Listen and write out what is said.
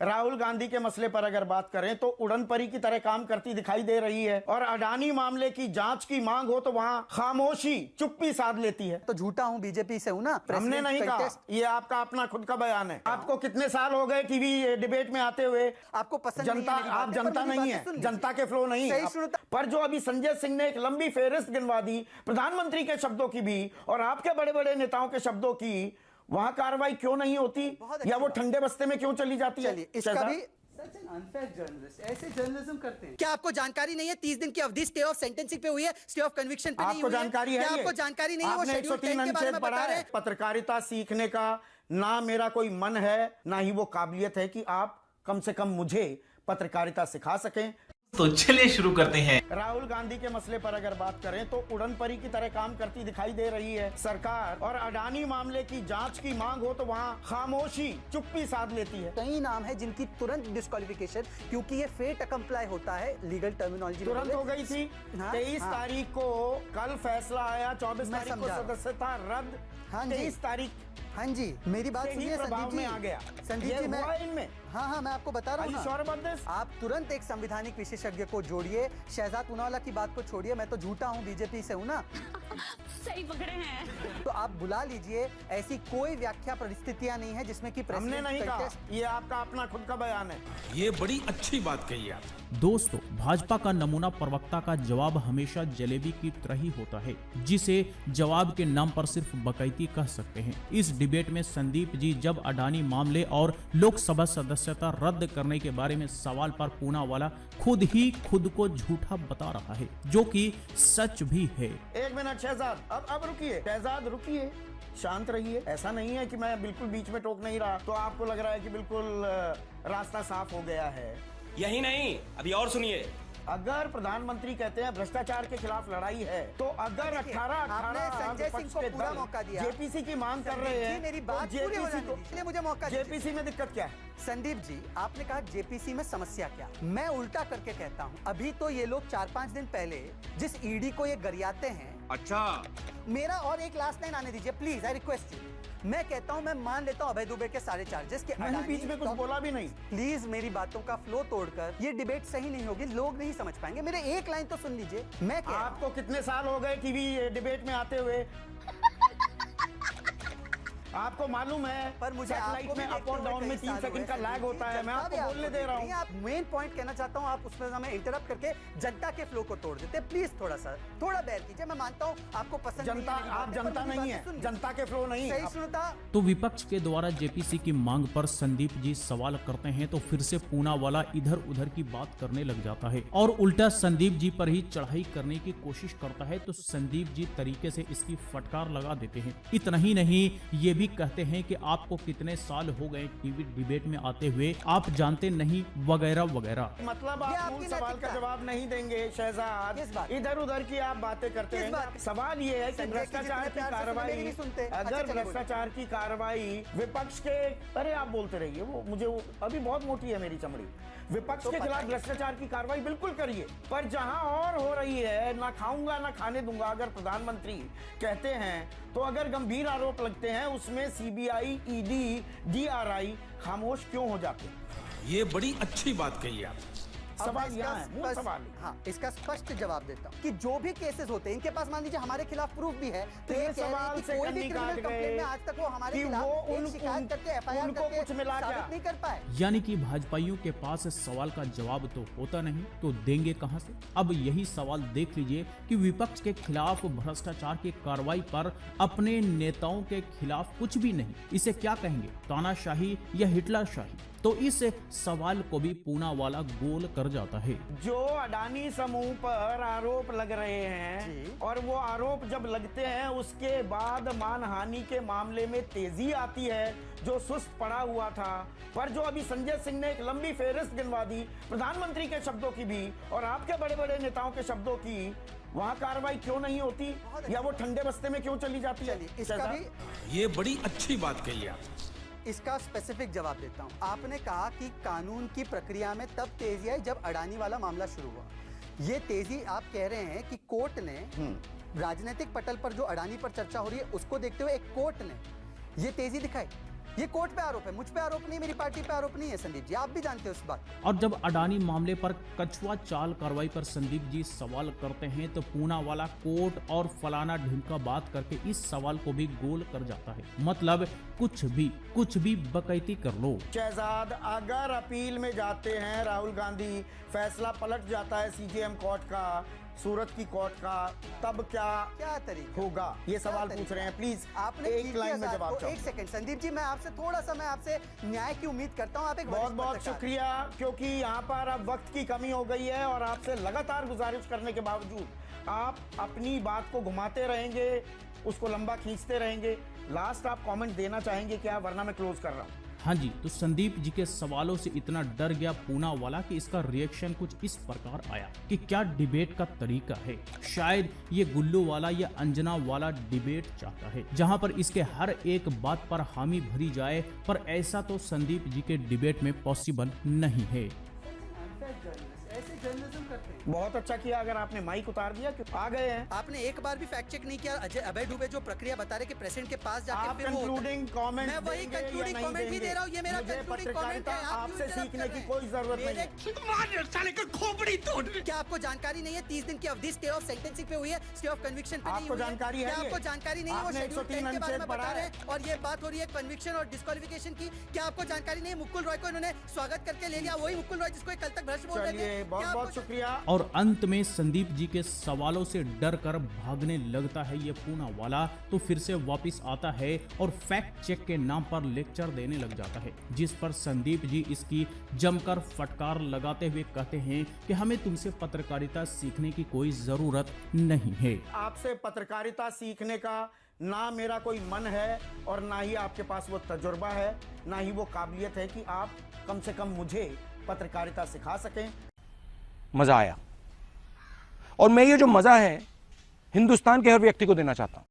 राहुल गांधी के मसले पर अगर बात करें तो उड़न परी की तरह काम करती दिखाई दे रही है, और अडानी मामले की जांच की मांग हो तो वहां खामोशी चुप्पी साध लेती है। तो झूठा हूं, बीजेपी से हूं ना। हमने नहीं कहा, ये आपका अपना खुद का बयान है। आपको कितने साल हो गए टीवी डिबेट में आते हुए? आपको पसंद जनता, नहीं है, आप जनता नहीं है, जनता के फ्लो नहीं है। पर जो अभी संजय सिंह ने एक लंबी फेहरिस्त गिनवा दी प्रधानमंत्री के शब्दों की भी और आपके बड़े बड़े नेताओं के शब्दों की, वहां कार्रवाई क्यों नहीं होती, या वो ठंडे बस्ते में क्यों चली जाती है? इसका भी ऐसे जर्नलिज्म करते हैं। क्या आपको जानकारी नहीं है 30 दिन की अवधि स्टे ऑफ सेंटेंसिंग पे हुई है, स्टे ऑफ कन्विक्शन पे नहीं हुई है? जानकारी है? आपको जानकारी नहीं है? वो आपने 103 अनुच्छेद पढ़ा है? पत्रकारिता सीखने का ना मेरा कोई मन है, ना ही वो काबिलियत है कि आप कम से कम मुझे पत्रकारिता सिखा सकें। तो चलिए शुरू करते हैं। राहुल गांधी के मसले पर अगर बात करें तो उड़न परी की तरह काम करती दिखाई दे रही है सरकार, और अडानी मामले की जांच की मांग हो तो वहां खामोशी चुप्पी साध लेती है। कई नाम है जिनकी तुरंत डिस्क्वालिफिकेशन, क्योंकि ये फेट अकम्प्लाई होता है लीगल टर्मिनोलॉजी में, तुरंत हो गई थी। 23 तारीख को कल फैसला आया, 24 तारीख को सदस्यता रद्द, 23 तारीख। हाँ जी, मेरी बात सुनिए संदीप जी। आ गया संदीप जी, मैं हाँ मैं आपको बता रहा हूँ ना, आप तुरंत एक संवैधानिक विशेषज्ञ को जोड़िए, शहजाद पूनावाला की बात को छोड़िए। मैं तो झूठा हूँ, बीजेपी से हूँ ना। सही पकड़े हैं। तो आप बुला लीजिए, ऐसी कोई व्याख्या परिस्थितियां नहीं है जिसमें कि हमने नहीं कहा, ये आपका अपना खुद का बयान है। ये बड़ी अच्छी बात कही आप। दोस्तों, भाजपा का नमूना प्रवक्ता का जवाब हमेशा जलेबी की तरह ही होता है, जिसे जवाब के नाम पर सिर्फ बकैती कह सकते हैं। इस डिबेट में संदीप जी जब अडानी मामले और लोकसभा सदस्यता रद्द करने के बारे में सवाल पर पूनावाला खुद ही खुद को झूठा बता रहा है, जो कि सच भी है। एक मिनट शहजाद, अब रुकिए शहजाद, रुकिए, शांत रहिए। ऐसा नहीं है कि मैं बिल्कुल बीच में टोक नहीं रहा, तो आपको लग रहा है कि बिल्कुल रास्ता साफ हो गया है। यही नहीं, अभी और सुनिए। अगर प्रधानमंत्री कहते हैं भ्रष्टाचार के खिलाफ लड़ाई है, तो अगर 18 संजय सिंह को पूरा मौका दिया, जेपीसी की मांग कर रहे हैं, मेरी बात पूरी हो जाने दीजिए, मुझे मौका दीजिए। जेपीसी में दिक्कत क्या है? संदीप जी, आपने कहा जेपीसी में समस्या क्या? मैं उल्टा करके कहता हूँ, अभी तो ये लोग 4-5 दिन पहले जिस ईडी को ये गरियाते हैं, अच्छा, मेरा और एक लास्ट लाइन आने दीजिए प्लीज, आई रिक्वेस्ट यू। मैं कहता हूं, मैं मान लेता हूं अभय दुबे के सारे चार्जेस के, मैंने बीच में कुछ बोला भी नहीं। प्लीज मेरी बातों का फ्लो तोड़कर ये डिबेट सही नहीं होगी, लोग नहीं समझ पाएंगे। मेरे एक लाइन तो सुन लीजिए। मैं क्या, आपको कितने साल हो गए टीवी डिबेट में आते हुए? आपको मालूम है, पर मुझे सैटेलाइट में अप और डाउन में 3 सेकंड का लैग होता है। मैं आपको बोलने दे रहा हूँ। आप मेन पॉइंट कहना चाहता हूँ, आप उसमें हमें इंटरप्ट करके जनता के फ्लो को तोड़ देते। प्लीज थोड़ा बेयर कीजिए। मैं मानता हूँ आपको पसंद जनता, आप जनता नहीं है, जनता के फ्लो नहीं सही सुनता। तो विपक्ष के द्वारा जेपीसी की मांग पर संदीप जी सवाल करते हैं तो फिर से पूनावाला इधर उधर की बात करने लग जाता है और उल्टा संदीप जी पर ही चढ़ाई करने की कोशिश करता है। तो संदीप जी तरीके से इसकी फटकार लगा देते हैं। इतना ही नहीं, ये भी कहते हैं कि आपको कितने साल हो गए टीवी डिबेट में आते हुए, आप जानते नहीं, वगैरह वगैरह। मतलब आप मूल सवाल का जवाब नहीं देंगे शहजाद, इधर उधर की आप बातें करते हैं। सवाल ये है कि भ्रष्टाचार की कार्रवाई, अगर भ्रष्टाचार की कार्रवाई विपक्ष के, अरे आप बोलते रहिए, वो मुझे अभी बहुत मोटी है मेरी चमड़ी। विपक्ष के खिलाफ भ्रष्टाचार की कार्रवाई बिल्कुल करिए, पर जहां और हो रही है, ना खाऊंगा ना खाने दूंगा अगर प्रधानमंत्री कहते हैं, तो अगर गंभीर आरोप लगते हैं उसमें सीबीआई, ईडी, डीआरआई खामोश क्यों हो जाते हैं? ये बड़ी अच्छी बात कही आप। सवाल यहाँ है, मूल सवाल। हाँ, इसका स्पष्ट जवाब देता हूँ कि जो भी केसेस होते हैं, इनके पास मान लीजिए हमारे खिलाफ प्रूफ भी है, तो ये सवाल से कोई भी क्रिमिनल कंप्लेंट में आज तक वो हमारे खिलाफ एक शिकायत करके एफआईआर करके साबित नहीं कर पाए। यानी कि भाजपाइयों के पास सवाल का जवाब तो होता नहीं, तो देंगे कहां से? अब यही सवाल देख लीजिए कि विपक्ष के खिलाफ भ्रष्टाचार की कार्रवाई पर अपने नेताओं के खिलाफ कुछ भी नहीं, इसे क्या कहेंगे, तानाशाही या हिटलरशाही? तो इस सवाल को भी पूनावाला गोल कर जाता है। जो अडानी समूह पर आरोप लग रहे हैं, और वो आरोप जब लगते हैं उसके बाद मानहानि के मामले में तेजी आती है, जो सुस्त पड़ा हुआ था। पर जो अभी संजय सिंह ने एक लंबी फेहरिस्त गिनवा दी प्रधानमंत्री के शब्दों की भी और आपके बड़े बड़े नेताओं के शब्दों की, वहाँ कार्रवाई क्यों नहीं होती, या वो ठंडे बस्ते में क्यों चली जाती है? इसका भी ये बड़ी अच्छी बात कही आप। इसका स्पेसिफिक जवाब देता हूं। आपने कहा कि कानून की प्रक्रिया में तब तेजी आई जब अडानी वाला मामला शुरू हुआ। ये तेजी आप कह रहे हैं कि कोर्ट ने राजनीतिक पटल पर जो अडानी पर चर्चा हो रही है उसको देखते हुए एक कोर्ट ने ये तेजी दिखाई। ये कोर्ट पे आरोप है, मुझ पे आरोप नहीं, मेरी पार्टी पे आरोप नहीं है संदीप जी, आप भी जानते हो इस बात। और जब अडानी मामले पर कछुआ चाल कार्रवाई पर संदीप जी सवाल करते हैं तो पूनावाला कोर्ट और फलाना ढिमका बात करके इस सवाल को भी गोल कर जाता है। मतलब कुछ भी बकैती कर लो। शहजाद अगर अपील में जाते हैं राहुल गांधी, फैसला पलट जाता है सीजेएम कोर्ट का, सूरत की कोर्ट का, तब क्या तरीका होगा? ये सवाल पूछ रहे हैं। प्लीज आपने एक लाइन में जवाब चाहूं। एक सेकंड संदीप जी, मैं आपसे न्याय की उम्मीद करता हूं। आप एक बहुत बहुत शुक्रिया, क्योंकि यहाँ पर अब वक्त की कमी हो गई है और आपसे लगातार गुजारिश करने के बावजूद आप अपनी बात को घुमाते रहेंगे, उसको लंबा खींचते रहेंगे। लास्ट आप कमेंट देना चाहेंगे क्या, वरना मैं क्लोज कर रहा हूँ। हाँ जी, तो संदीप जी के सवालों से इतना डर गया पूनावाला कि इसका रिएक्शन कुछ इस प्रकार आया कि क्या डिबेट का तरीका है। शायद ये गुल्लू वाला या अंजना वाला डिबेट चाहता है, जहां पर इसके हर एक बात पर हामी भरी जाए, पर ऐसा तो संदीप जी के डिबेट में पॉसिबल नहीं है। ऐसे जर्नलिज्म करते हैं। बहुत अच्छा किया अगर आपने माइक उतार दिया, आ गए हैं। आपने एक बार भी फैक्ट चेक नहीं किया। अभय दुबे जो प्रक्रिया बता रहे कि प्रेसिडेंट के पास जाके आप फिर वो कंक्लूडिंग कमेंट, मैं वही कंक्लूडिंग कमेंट ही दे रहा हूँ। ये मेरा कंक्लूडिंग कमेंट है। आपसे सीखने की कोई जरूरत नहीं है। साले का खोपड़ी तोड़। क्या आपको जानकारी नहीं है 30 दिन की अवधि स्टे ऑफ सेंटेंसिंग पे हुई है, स्टे ऑफ कन्विक्शन पे नहीं आपको हुई है? जानकारी है? क्या आपको जानकारी नहीं है? वो आपने शेड्यूल 103 10 के बारे में पढ़ा बता रहे है। हैं और ये बात हो रही है कन्विक्शन और डिस्क्वालिफिकेशन की। क्या आपको जानकारी नहीं है? मुकुल रॉय को इन्होंने स्वागत करके ले लिया, वही मुकुल रॉय जिसको कल तक भ्रष्ट बोल रहे थे। चलिए, बहुत बहुत शुक्रिया। और अंत में संदीप जी के सवालों से डर कर भागने लगता है ये पूनावाला, तो फिर से वापस आता है और फैक्ट चेक के नाम पर लेक्चर देने लग जाता है, जिस पर संदीप जी इसकी जमकर फटकार लगाते हुए कहते हैं कि हमें तुमसे पत्रकारिता सीखने की कोई जरूरत नहीं है। आपसे पत्रकारिता सीखने का ना मेरा कोई मन है और ना ही आपके पास वो तजुर्बा है, ना ही वो काबिलियत है कि आप कम से कम मुझे पत्रकारिता सिखा सकें। मजा आया और मैं ये जो मजा है हिंदुस्तान के हर व्यक्ति को देना चाहता हूं।